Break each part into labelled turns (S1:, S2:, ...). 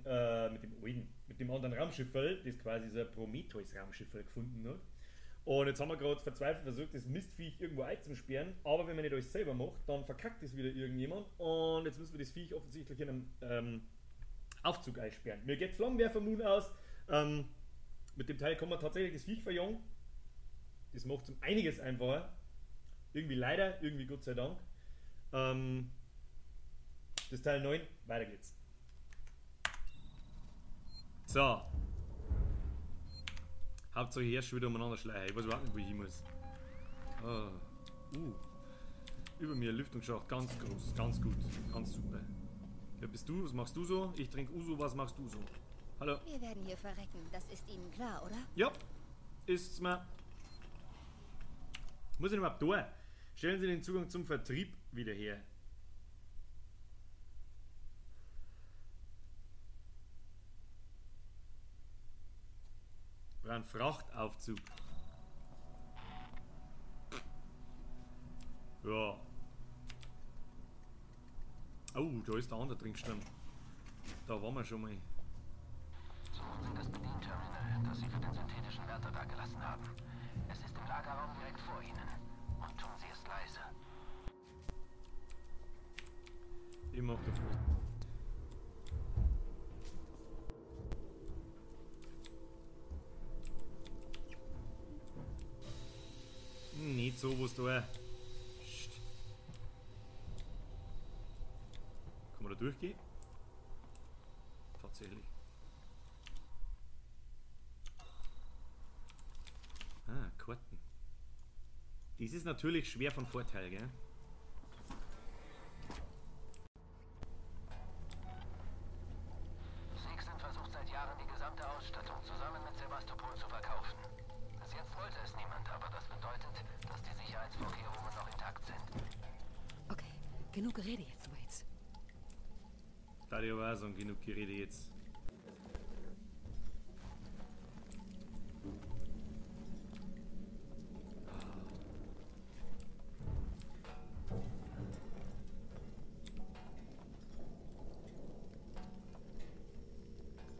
S1: mit dem anderen Raumschifferl, das quasi so ein Prometheus-Raumschifferl gefunden hat. Und jetzt haben wir gerade verzweifelt versucht, das Mistviech irgendwo einzusperren, aber wenn man nicht alles selber macht, dann verkackt es wieder irgendjemand und jetzt müssen wir das Viech offensichtlich in einem Aufzug einsperren. Mir geht Flammenwerfer Moon aus. Mit dem Teil kann man tatsächlich das Viech verjagen. Das macht es um einiges einfacher. Irgendwie leider, irgendwie Gott sei Dank. Das Teil 9, weiter geht's. So. Hauptsache erst wieder umeinander schleichen. Ich weiß überhaupt nicht, wo ich hin muss. Oh. Über mir Lüftungsschacht, ganz groß, ganz gut, ganz super. Wer bist du? Was machst du so? Ich trinke Uso, was machst du so? Hallo?
S2: Wir werden hier verrecken, das ist Ihnen klar, oder?
S1: Ja, ist's mir. Muss ich denn überhaupt da? Stellen Sie den Zugang zum Vertrieb wieder her. Ein Frachtaufzug. Ja. Oh, da ist der andere Trinkstand. Da waren wir schon mal.
S3: Suchen Sie das Bedienterminal, das Sie für den synthetischen Wärter da gelassen haben. Es ist im Lagerraum direkt vor Ihnen. Und tun Sie es leise.
S1: Ich mach das. Nicht so, was da. Psst. Kann man da durchgehen? Tatsächlich. Ah, Karten. Dies ist natürlich schwer von Vorteil, gell?
S3: Sixen versucht seit Jahren die gesamte Ausstattung zusammen mit Sevastopol zu verkaufen. Bis jetzt wollte es niemand, aber das bedeutet, dass die Sicherheitsvorkehrungen noch intakt sind.
S2: Okay, genug Gerede jetzt, Waits.
S1: Da die aber auch sagen, genug Gerede jetzt.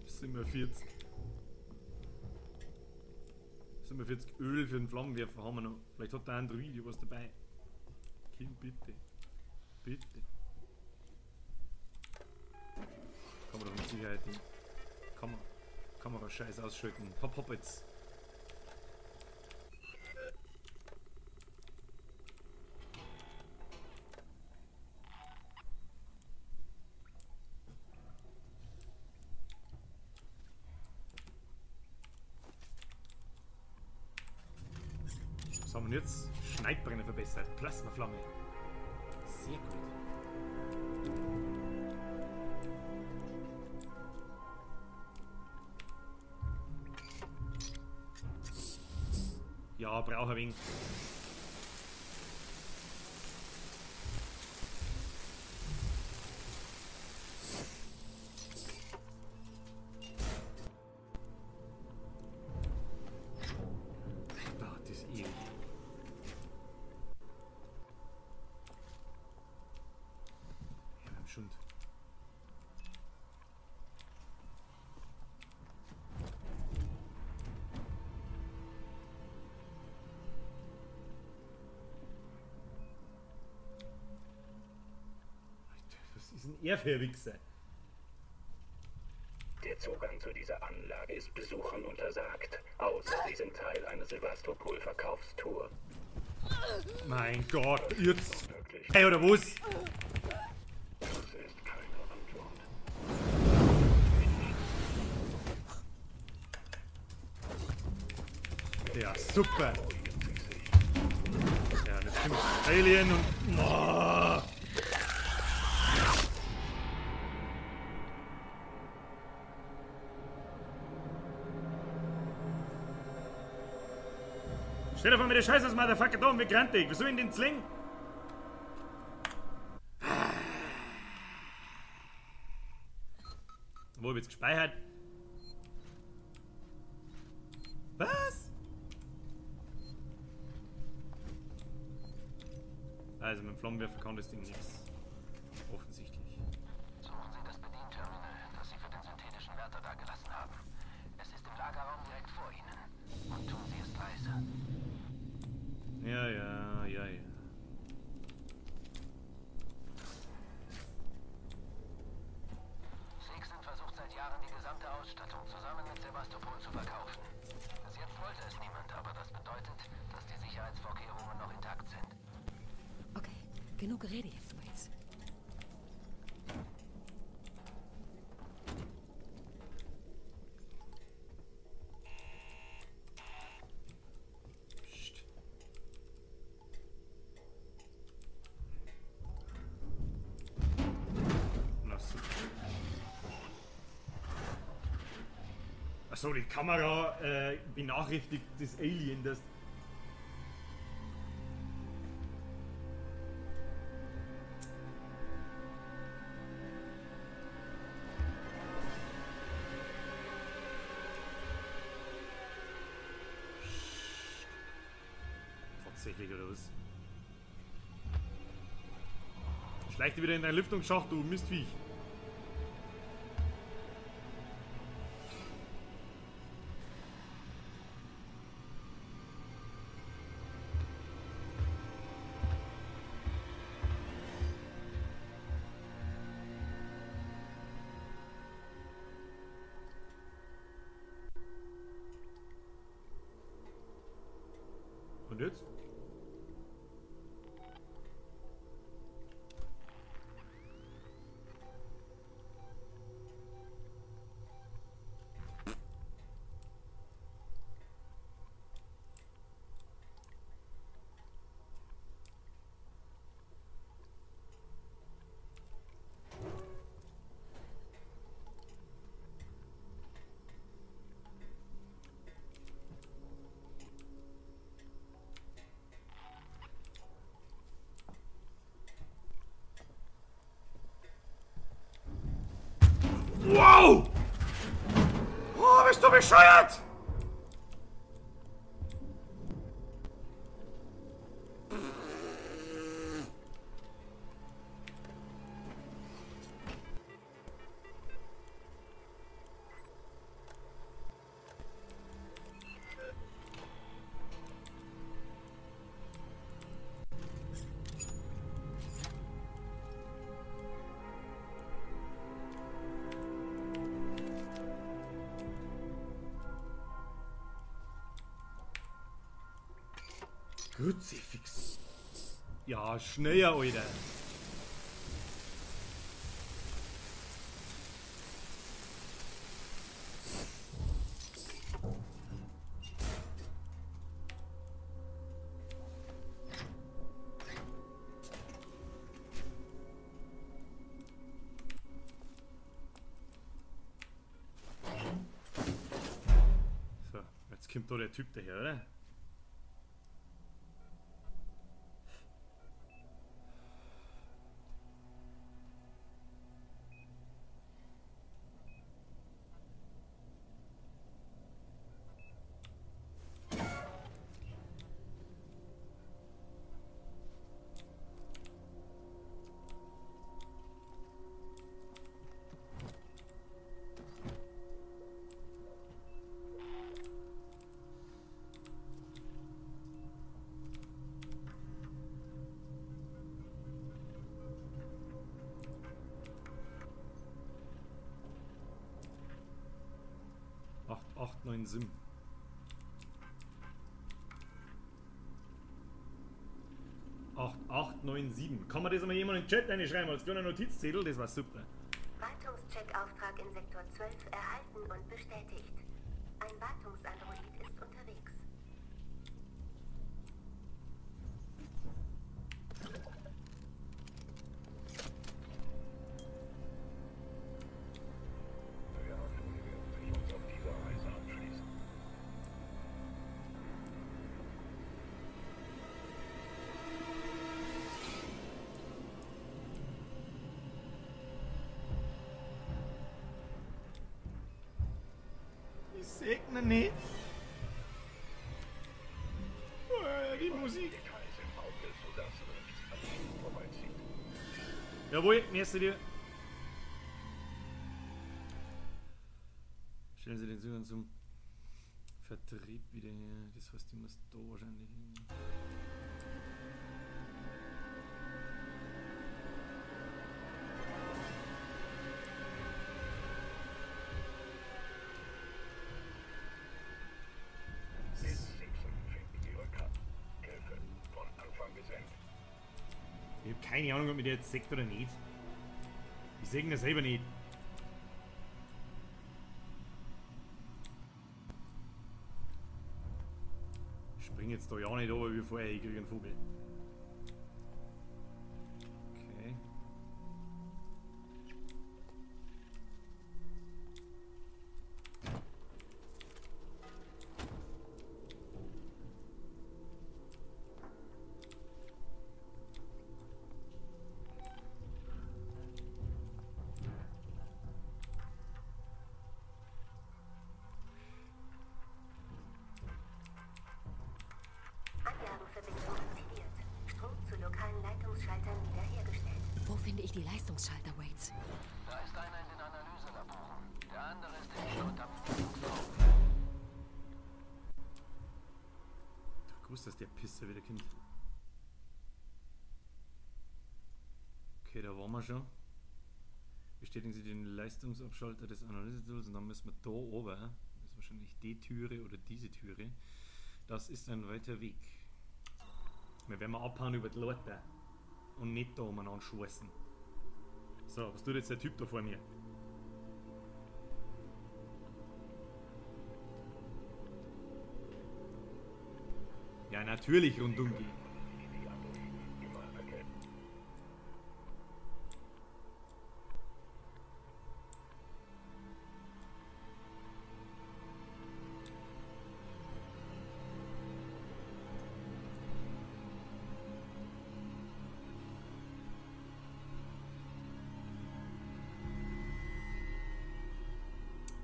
S1: Sind wir 40. Sind wir 40 Öl für den Flammenwerfer haben wir noch. Vielleicht hat der Android was dabei. Kind, bitte. Bitte. Kann man doch mit Sicherheit nicht. Kamera scheiß ausschalten. Hopp jetzt. Was haben wir jetzt? Schneidbrenner verbessert. Plasmaflamme. Sehr gut. Ja, brauche ein wenig. Das ist ewig. Ja, beim Schund. Was ist denn er für ein Wichser?
S4: Der Zugang zu dieser Anlage ist Besuchern untersagt, außer sie sind Teil einer Sevastopol-Verkaufstour.
S1: Mein Gott, jetzt.
S4: Möglich.
S1: Hey, oder was?
S4: Das ist keine Antwort.
S1: Ja, super. Ja, und jetzt kommt Alien und... Oh. Stell dir vor, mir der Scheiß aus Motherfucker da und wir grantig. Wieso in den Sling? Wo hab ich jetzt gespeichert? Was? Also mit dem Flammenwerfer kann das Ding nichts. Offensichtlich.
S3: Suchen Sie das Bedienterminal, das Sie für den synthetischen Lagerraum direkt vor Ihnen. Und tun Sie es leise.
S1: Ja.
S3: Sixen versucht seit Jahren die gesamte Ausstattung zusammen mit Sevastopol zu verkaufen. Bis jetzt wollte es niemand, aber das bedeutet, dass die Sicherheitsvorkehrungen noch intakt sind.
S2: Okay, genug Gerede jetzt, Waits.
S1: Psst. Lass es. Achso, die Kamera benachrichtigt das Alien, das. Tatsächlich oder was? Schleich dich wieder in deinen Lüftungsschacht, du Mistviech. Und jetzt? Wow! Oh, bist du bescheuert? Kruzifix. Ja, schneller, Alter. So, jetzt kommt da der Typ daher, oder? Acht, 9, 7. Acht, 9, 7. Kann man das einmal jemand in den Chat reinschreiben als kleiner Notizzettel? Das war super.
S5: Wartungscheckauftrag in Sektor 12 erhalten und bestätigt. Ein Wartungsandroid ist unterwegs.
S1: Ich segne nicht. Die Musik. Jawohl, nächste dir. Stellen Sie den Zugang zum Vertrieb wieder her. Das heißt, ich muss da wahrscheinlich hin. Ich habe keine Ahnung, ob mir der jetzt sagt oder nicht. Ich sehe ihn ja selber nicht. Ich spring jetzt da ja nicht runter wie vorher, ich kriege einen Vogel. Okay.
S5: Anlagenverbindung aktiviert. Strom zu lokalen Leitungsschaltern wiederhergestellt.
S2: Wo finde ich die Leistungsschalter, Waits?
S3: Da ist einer in den Analyselaboren. Der andere ist im Kontaminierungsraum.
S1: Ich wusste, dass der Pisser wieder kommt. Okay, da waren wir schon. Bestätigen Sie den Leistungsabschalter des Analyse-Tools und dann müssen wir da oben. Das ist wahrscheinlich die Türe oder diese Türe. Das ist ein weiter Weg. Wir werden mal abhauen über die Leute und nicht da umeinander schweißen. So, was tut jetzt der Typ da vor mir? Ja, natürlich rundum gehen.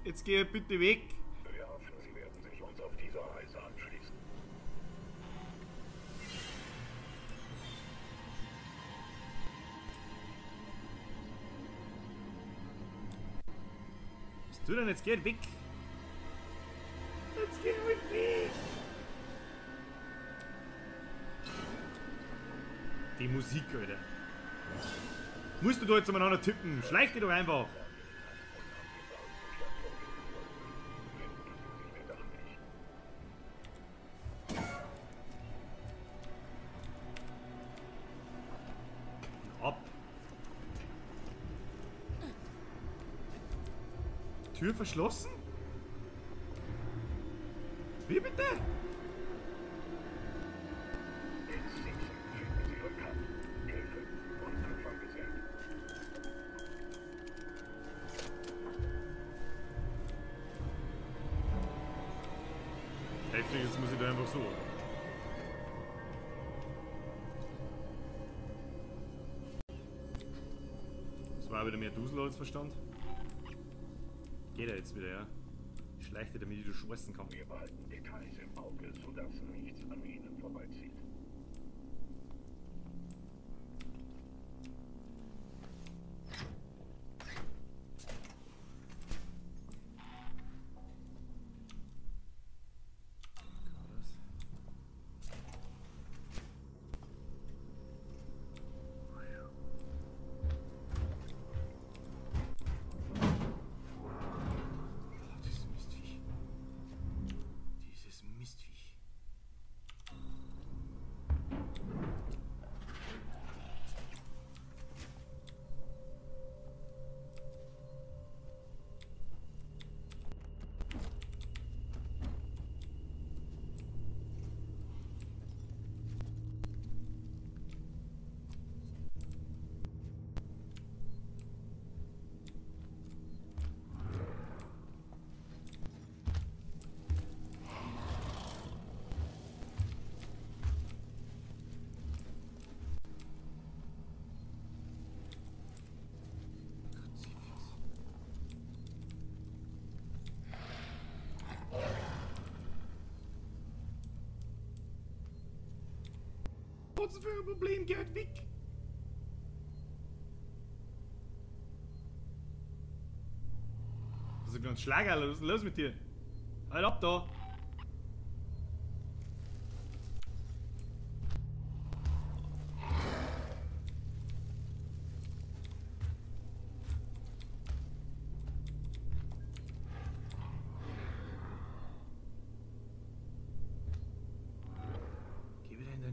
S1: Jetzt geh bitte weg.
S4: Wir hoffen, Sie werden sich uns auf dieser Reise anschließen.
S1: Was tut denn jetzt? Geht weg. Jetzt geht weg. Die Musik, Alter. Musst du da jetzt umeinander tippen? Schleich dich doch einfach. Ab. Tür verschlossen? Wie bitte? Heftig, jetzt muss ich da einfach so. Das war wieder mehr Dusel als Verstand. Geht er jetzt wieder, ja? Schleicht er, damit ich das schweißen kann.
S4: Wir behalten Details im Auge, sodass nichts an Ihnen vorbeizieht.
S1: Was ist für ein Problem? Geh halt weg! Das ist ein kleines Schlagerl, was ist los mit dir? Halt ab da!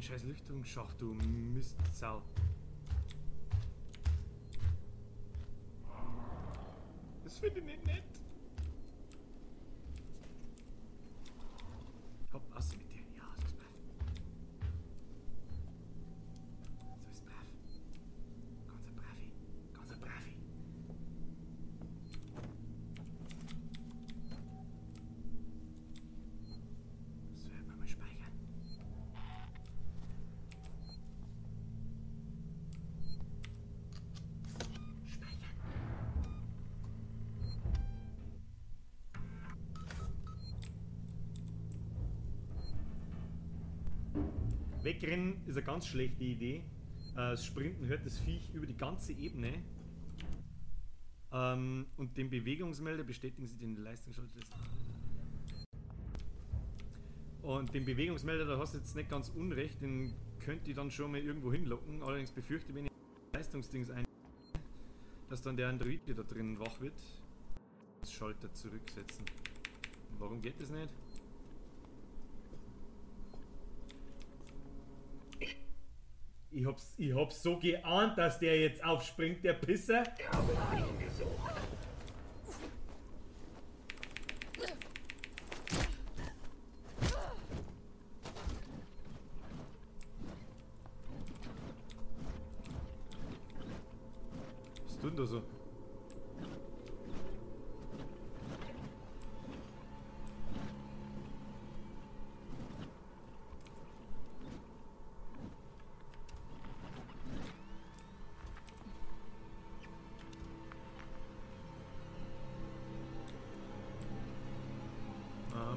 S1: dein scheiß Lüftungsschacht, du Mistsau. Das finde ich nicht nett. Hopp, aus mit dir. Ja, so ist brav. So ist brav. Ganz ein Bravi. Ganz ein Bravi. So, werden wir mal speichern. Speichern. Wegrennen ist eine ganz schlechte Idee. Das Sprinten hört das Viech über die ganze Ebene. Und den Bewegungsmelder bestätigen Sie den Leistungsschalter. Und den Bewegungsmelder, da hast du jetzt nicht ganz unrecht, den könnt ihr dann schon mal irgendwo hinlocken. Allerdings befürchte ich, wenn ich Leistungsdings ein, dass dann der Android da drin wach wird. Das Schalter zurücksetzen. Warum geht das nicht? Ich hab's so geahnt, dass der jetzt aufspringt, der Pisser.
S4: Ich habe nach ihm gesucht.
S1: Was tut denn da so?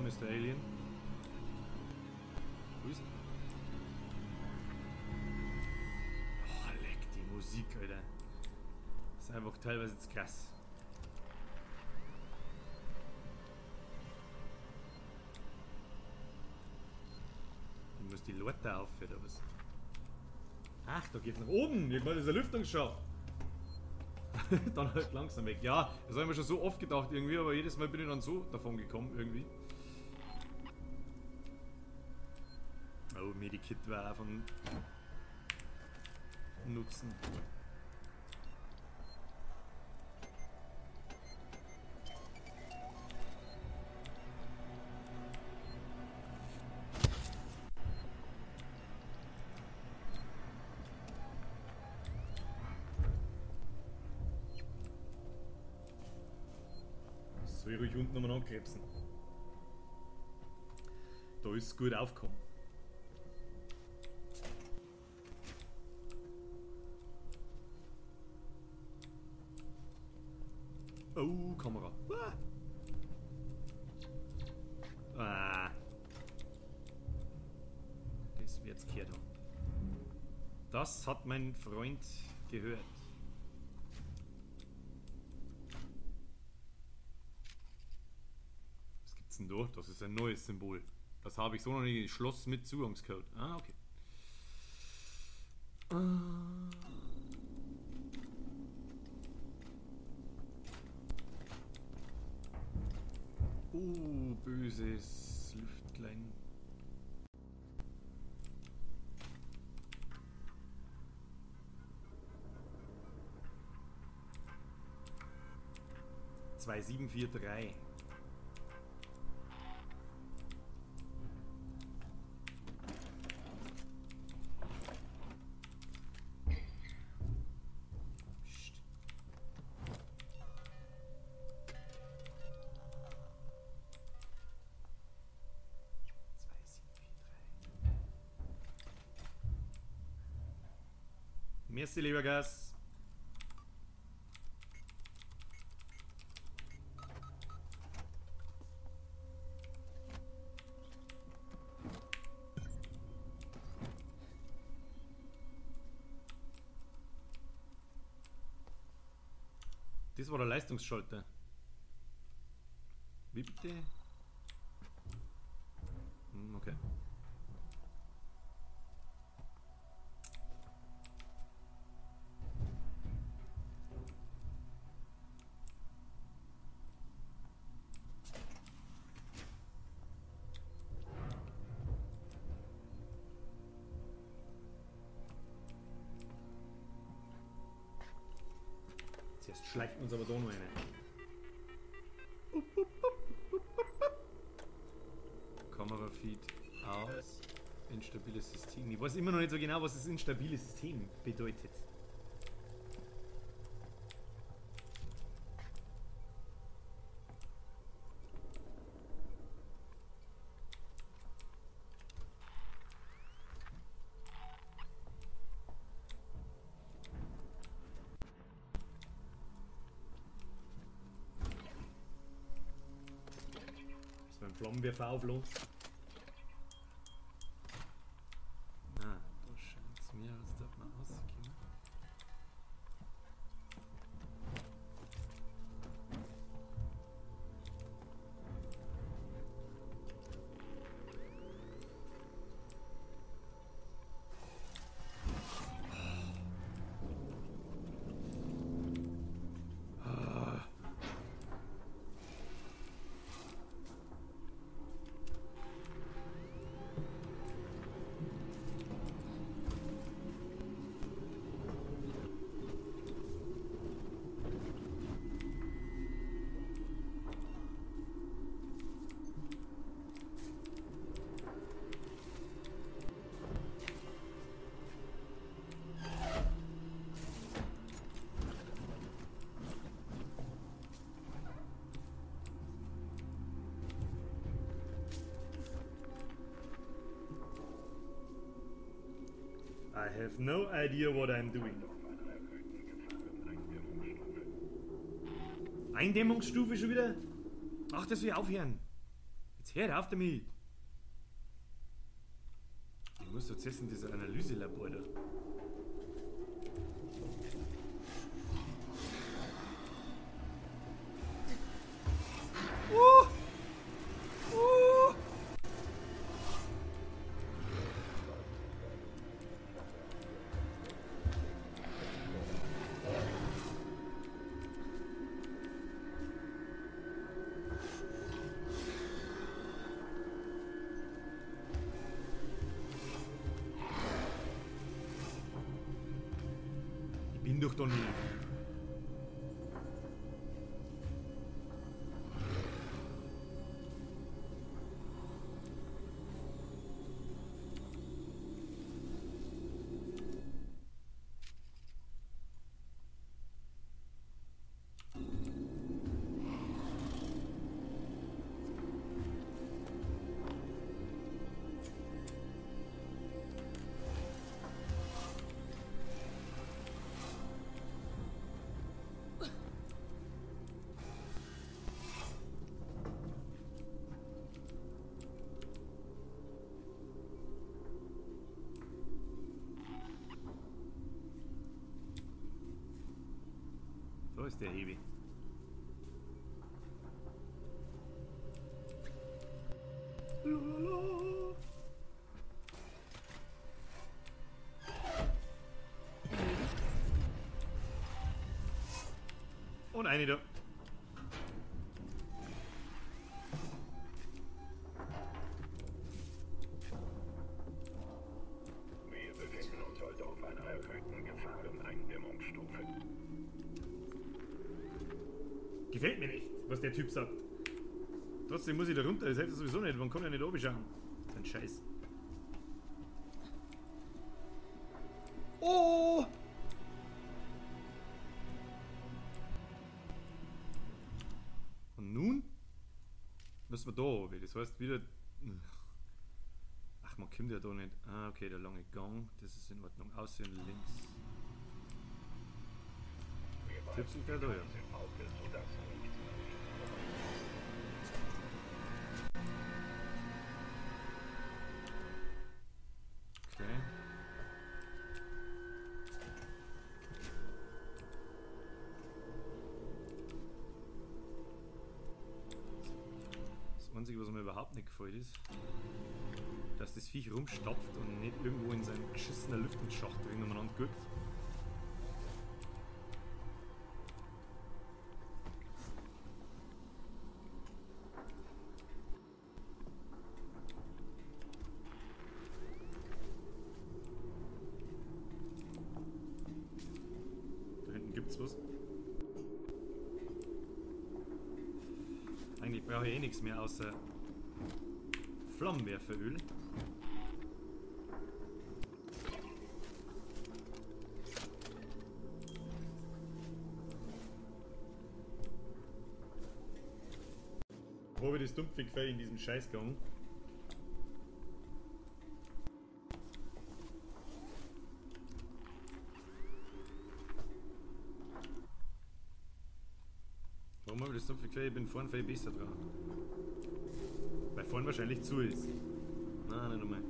S1: Mr. Alien. Wo ist denn? Oh, leck die Musik, Alter. Das ist einfach teilweise jetzt krass. Du musst die Leute aufhören, oder was? Ach, da geht's nach oben. Ich meine, das ist eine Lüftungsschacht. Dann halt langsam weg. Ja, das habe ich mir schon so oft gedacht irgendwie, aber jedes Mal bin ich dann so davon gekommen irgendwie. Oh, Medikit war auch von Nutzen. Soll ich ruhig unten nochmal ankrebsen? Da ist es gut aufgekommen. Oh, Kamera. Ah. Das wird's gehört haben. Das hat mein Freund gehört. Was gibt's denn da? Das ist ein neues Symbol. Das habe ich so noch nicht. Schloss mit Zugangscode. Ah, okay. Oh, böses Lüftlein. Zwei 743. Merci, lieber Gas. Das war der Leistungsschalter. Wie bitte? Okay. Jetzt schleicht uns aber da noch eine. Kamerafeed aus. Instabiles System. Ich weiß immer noch nicht so genau, was das instabile System bedeutet. Ist mein Flammenwerfer aufladen? Ah, da scheint es mir, als darf man rausgehen. I have no idea what I'm doing. Eindämmungsstufe schon wieder? Ach, das will aufhören. Jetzt hör auf damit. Ich muss jetzt in dieser Analyselabor da. Bin doch da nicht. Da ist der Hebel. Und eine da.
S4: Wir befinden uns heute auf einer erhöhten Gefahreneindämmungsstufe.
S1: Gefällt mir nicht, was der Typ sagt. Trotzdem muss ich da runter, das hilft sowieso nicht, man kann ja nicht oben schauen. Das ist ein Scheiß. Oh! Und nun müssen wir da oben, das heißt wieder... Ach, man kommt ja da nicht. Ah, okay, der lange Gang, das ist in Ordnung. Außen links. Tipps sind da, ja. Okay. Das Einzige, was mir überhaupt nicht gefällt, ist, dass das Viech rumstapft und nicht irgendwo in seinem geschissenen Lüftungsschacht drin umeinander guckt. Da hinten gibt's was. Eigentlich brauche ich eh nichts mehr außer Flammenwerferöl. Wo habe ich das dumpfe Gefäll in diesem Scheißgang? Warum habe ich das dumpfe Gefäll? Ich bin vorne viel besser dran. Weil vorne wahrscheinlich zu ist. Nein, nicht nochmal.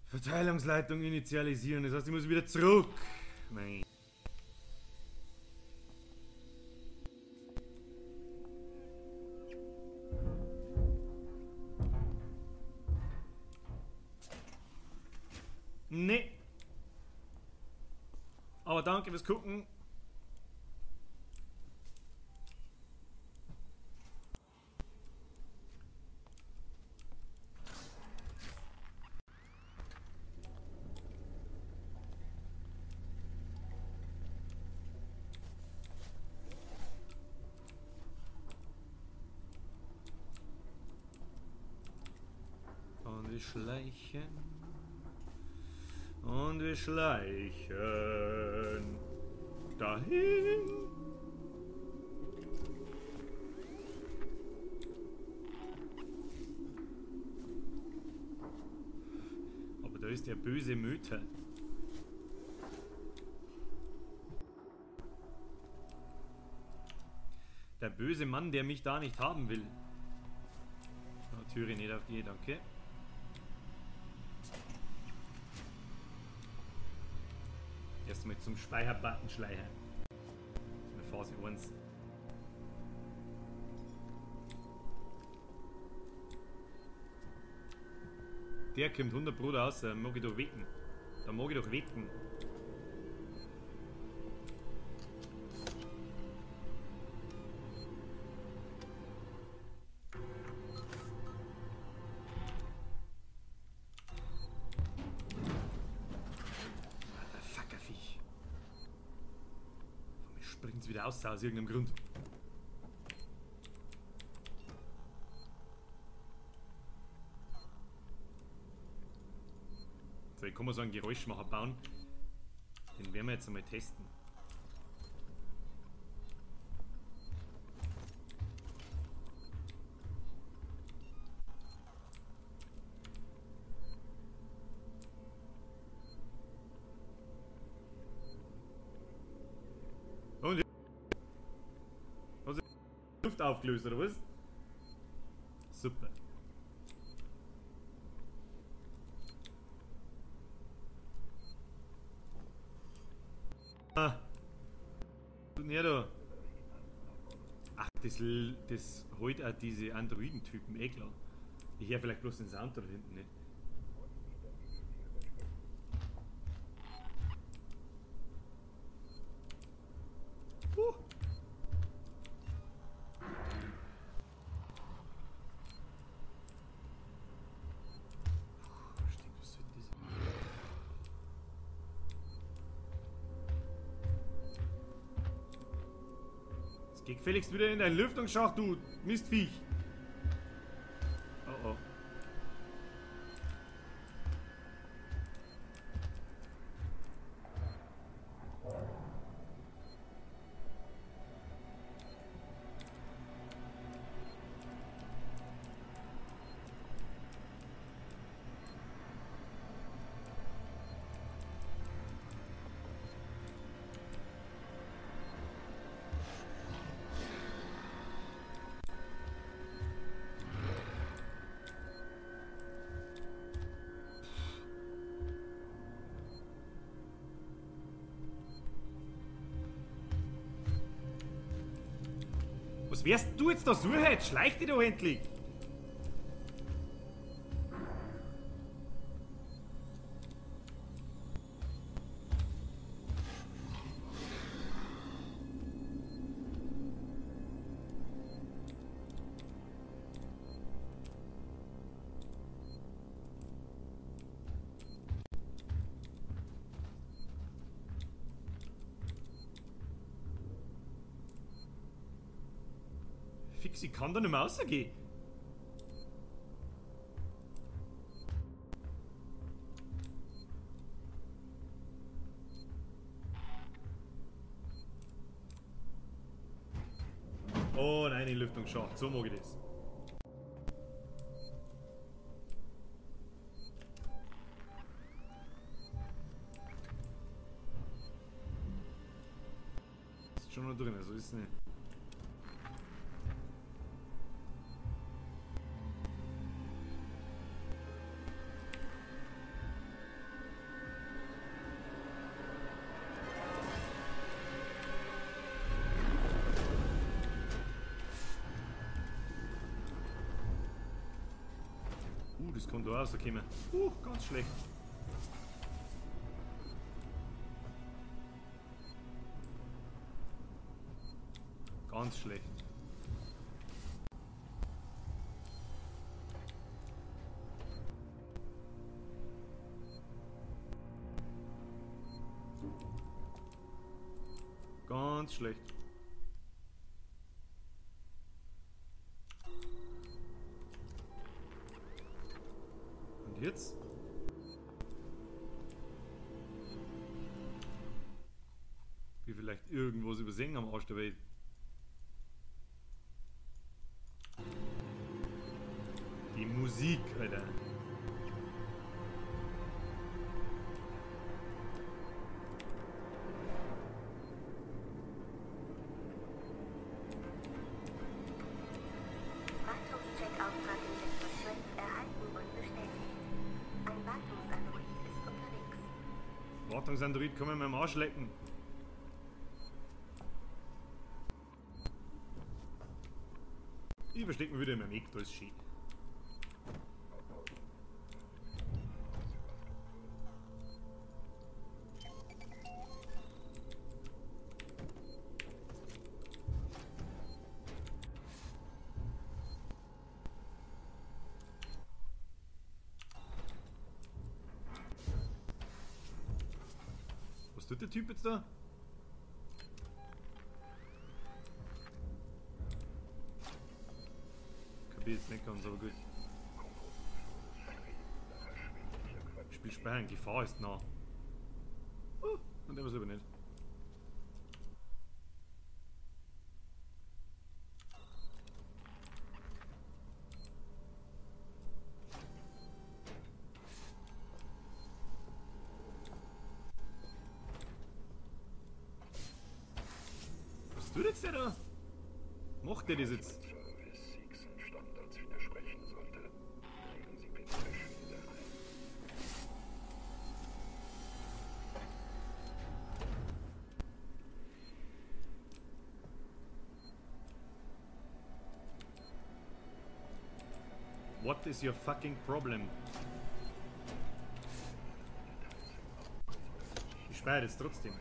S1: Verteilungsleitung initialisieren, das heißt, ich muss wieder zurück. Mein. Nee. Aber danke fürs Gucken. Und wir schleichen. Und wir schleichen. Dahin. Aber da ist der böse Mütter. Der böse Mann, der mich da nicht haben will. Oh, Türe nicht auf die, danke. Erstmal zum Speicherbutton schleichen. Das ist eine Phase 1. Der kommt 100 Pro raus, da mag ich doch wecken. Da mag ich doch wecken. Springt es wieder aus irgendeinem Grund. So, ich kann mal so einen Geräuschmacher bauen. Den werden wir jetzt einmal testen. Und hast du Luft aufgelöst, oder was? Super. her da. Ach, das holt auch diese Androiden-Typen, eh klar. Ich höre vielleicht bloß den Sound da hinten nicht. Geh gefälligst wieder in deinen Lüftungsschacht, du Mistviech. Oh oh. Was wärst du jetzt da so heute? Schleich dich doch endlich! Fix, ich kann da nicht mehr rausgehen. Oh nein, in Lüftungsschacht, so mag ich das. Ist schon noch drin, so ist es nicht. Das kann da rauskommen. Ganz schlecht. Ganz schlecht. Ganz schlecht. Jetzt? Wie vielleicht irgendwas übersehen am Arsch der Welt. Die Musik, Alter.
S5: Wartungscheckauftrag in Sektor 12 erhalten und bestätigt. Ein Wartungsandroid ist unterwegs.
S1: Wartungsandroid kann man mir am Arsch lecken. Ich versteck mich wieder in meinem Eck, da ist schön. Was tut der Typ jetzt da? Kapier jetzt nicht ganz, aber gut. Spiel speichern, Gefahr ist nah. Und der was aber nicht. Was tut jetzt der da? Macht der das jetzt?
S4: Standards widersprechen sollte, treten Sie bitte verschwinde ein.
S1: What is your fucking problem? Ich speichere jetzt trotzdem.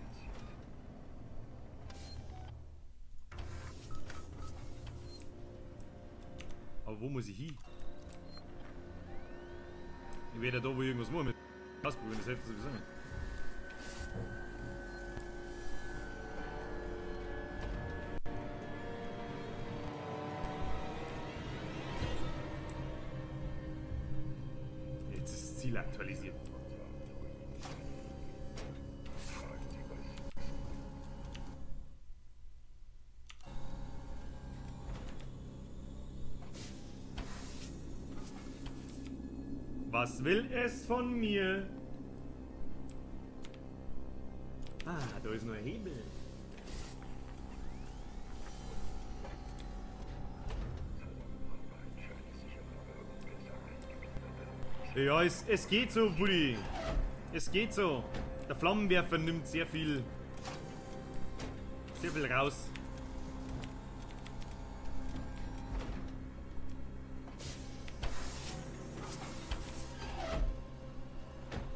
S1: Aber wo muss ich hin? Ich werde da, wo irgendwas muss mit ausprobieren, das hilft sowieso nicht. Jetzt ist das Ziel aktualisiert. Was will es von mir? Ah, da ist nur ein Hebel. Ja, es geht so, Buddy. Es geht so. Der Flammenwerfer nimmt sehr viel raus.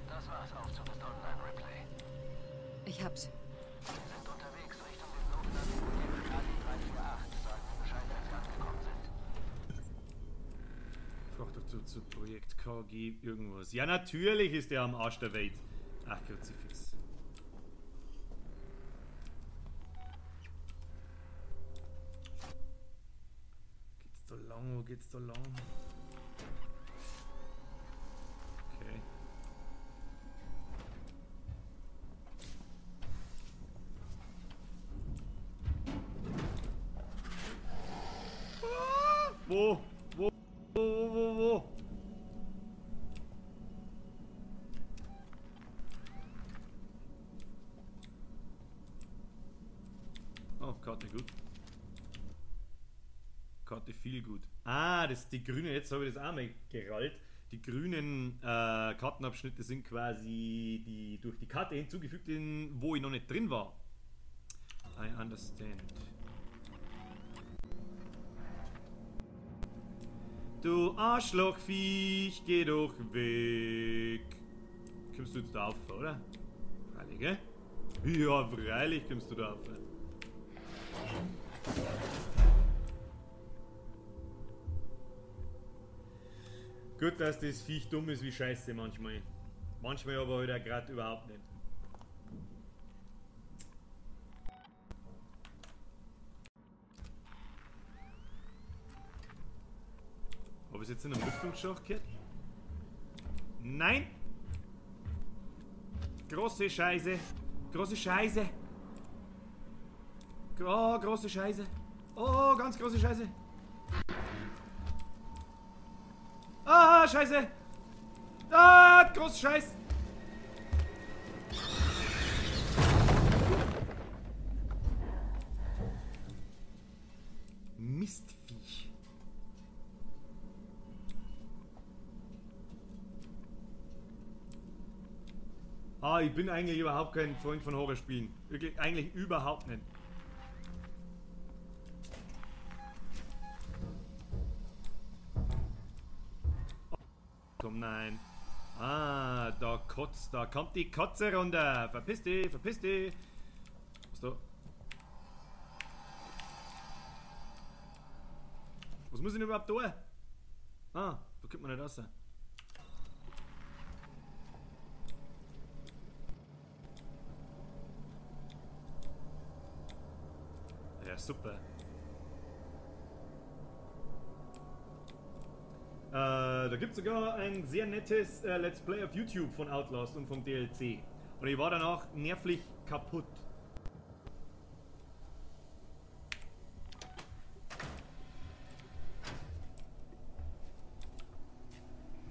S3: Das war's, Aufzug ist online, Ripley.
S2: Ich hab's.
S3: Wir sind unterwegs Richtung den sogenannten Projekt Kali 348. Sagen wir Bescheid, wenn Sie angekommen sind.
S1: Frag doch zu Projekt KG irgendwas. Ja, natürlich ist der am Arsch der Welt. Ach, Kruzifix. Geht's da lang? Wo geht's da lang? Okay. Wo? Wo? Oh, Karte gut. Karte viel gut. Ah, das die grüne, jetzt habe ich das auch mal gerallt. Die grünen Kartenabschnitte sind quasi die durch die Karte hinzugefügt, wo ich noch nicht drin war. I understand. Du Arschlochviech, geh doch weg. Kommst du jetzt da auf, oder? Freilich, gell? Ja, freilich kommst du da auf. Gut, dass das Viech dumm ist wie Scheiße manchmal. Manchmal aber halt auch gerade überhaupt nicht. Habe ich jetzt in einem Lüftungsschacht gehört? Nein! Große Scheiße! Große Scheiße! Oh, große Scheiße! Oh, ganz große Scheiße! Ah, Scheiße! Ah, große Scheiß! Mistviech! Ah, ich bin eigentlich überhaupt kein Freund von Horrorspielen. Wirklich, eigentlich überhaupt nicht. Oh, komm, nein. Ah, da kotzt, da kommt die Kotze runter. Verpiss dich, verpiss dich. Was da? Was muss ich denn überhaupt tun? Ah, da kommt man nicht raus. Ja, super. Da gibt es sogar ein sehr nettes Let's Play auf YouTube von Outlast und vom DLC. Und ich war danach nervlich kaputt.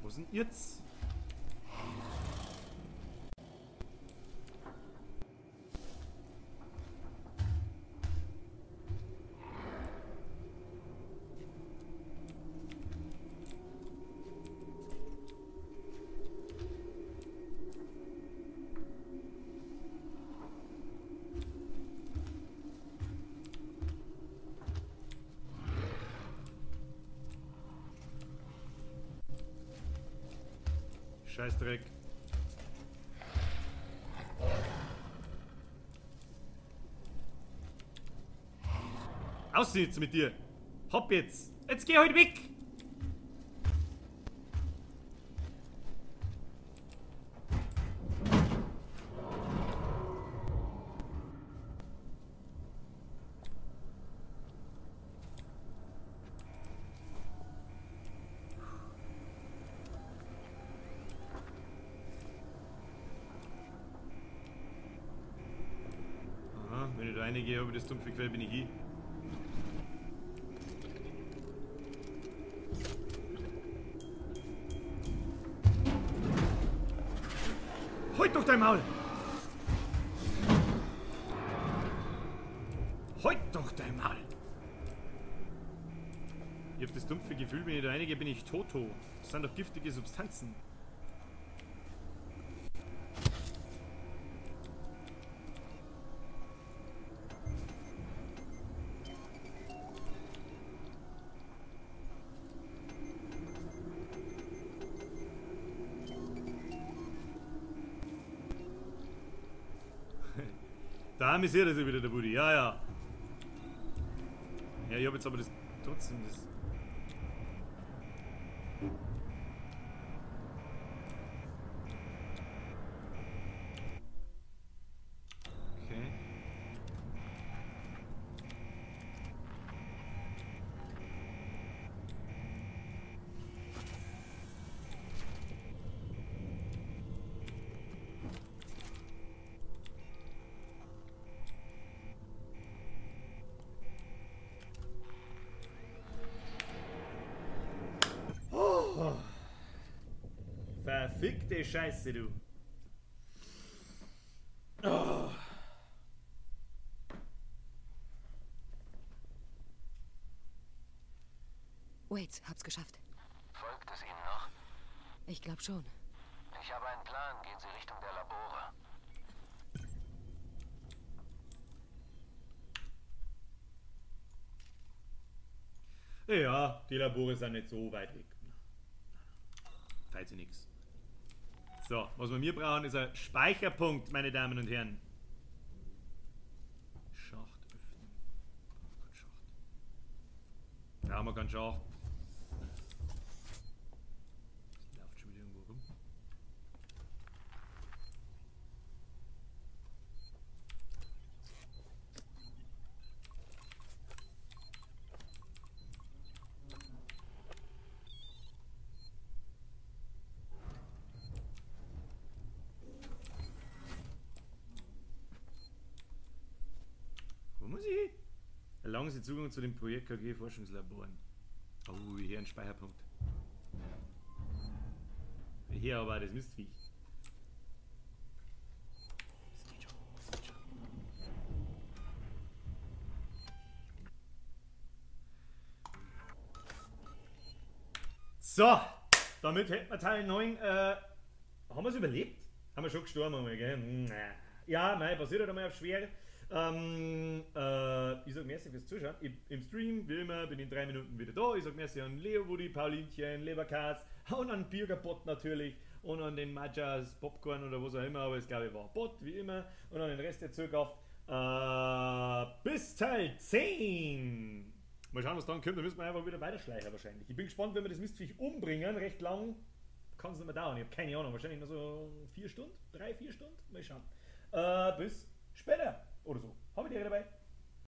S1: Wo sind jetzt? Scheißdreck. Aussehen jetzt mit dir. Hopp jetzt. Jetzt geh heute weg. Aha, wenn ich da reingehe, über das dumpfe Quell bin ich hier. Halt doch dein Maul! Halt doch dein Maul! Ich hab das dumpfe Gefühl, wenn ich da reingehe, bin ich Toto. Das sind doch giftige Substanzen. Da amüsiert er sich wieder, der Buddy. Ja, ja. Ja, ich hab jetzt aber das trotzdem das. Okay. Verfickte Scheiße, du. Oh.
S2: Wait, hab's geschafft.
S3: Folgt es Ihnen noch?
S2: Ich glaub schon.
S3: Ich habe einen Plan. Gehen Sie Richtung der Labore.
S1: Ja, die Labore sind nicht so weit weg. Falls sie nix. So, was wir mir brauchen, ist ein Speicherpunkt, meine Damen und Herren. Schacht öffnen. Schacht. Ja, haben wir keinen Schacht. Das läuft schon wieder irgendwo rum. Wo muss ich hin? Erlangen Sie Zugang zu den Projekt KG Forschungslaboren. Oh, hier ein Speicherpunkt. Hier aber das Mistviech. Das geht schon, das geht schon. So, damit hätten wir Teil 9. Haben wir es überlebt? Haben wir schon gestorben einmal, gell? Ja, nein, passiert halt einmal auf schwer. Ich sag merci fürs Zuschauen. Im Stream, wie immer, bin in 3 Minuten wieder da. Ich sag merci an Leo, Woody, Paulinchen, Leberkas und an Bürgerbot natürlich und an den Majas, Popcorn oder was auch immer, aber es glaube ich war Bot, wie immer, und an den Rest der Zugkraft. Bis Teil 10! Mal schauen, was dann kommt. Da müssen wir einfach wieder weiterschleichen wahrscheinlich. Ich bin gespannt, wenn wir das Mistviech umbringen, recht lang kann es nicht mehr dauern. Ich habe keine Ahnung, wahrscheinlich noch so 4 Stunden, 3-4 Stunden. Mal schauen. Bis später oder so. Habe ich dir dabei.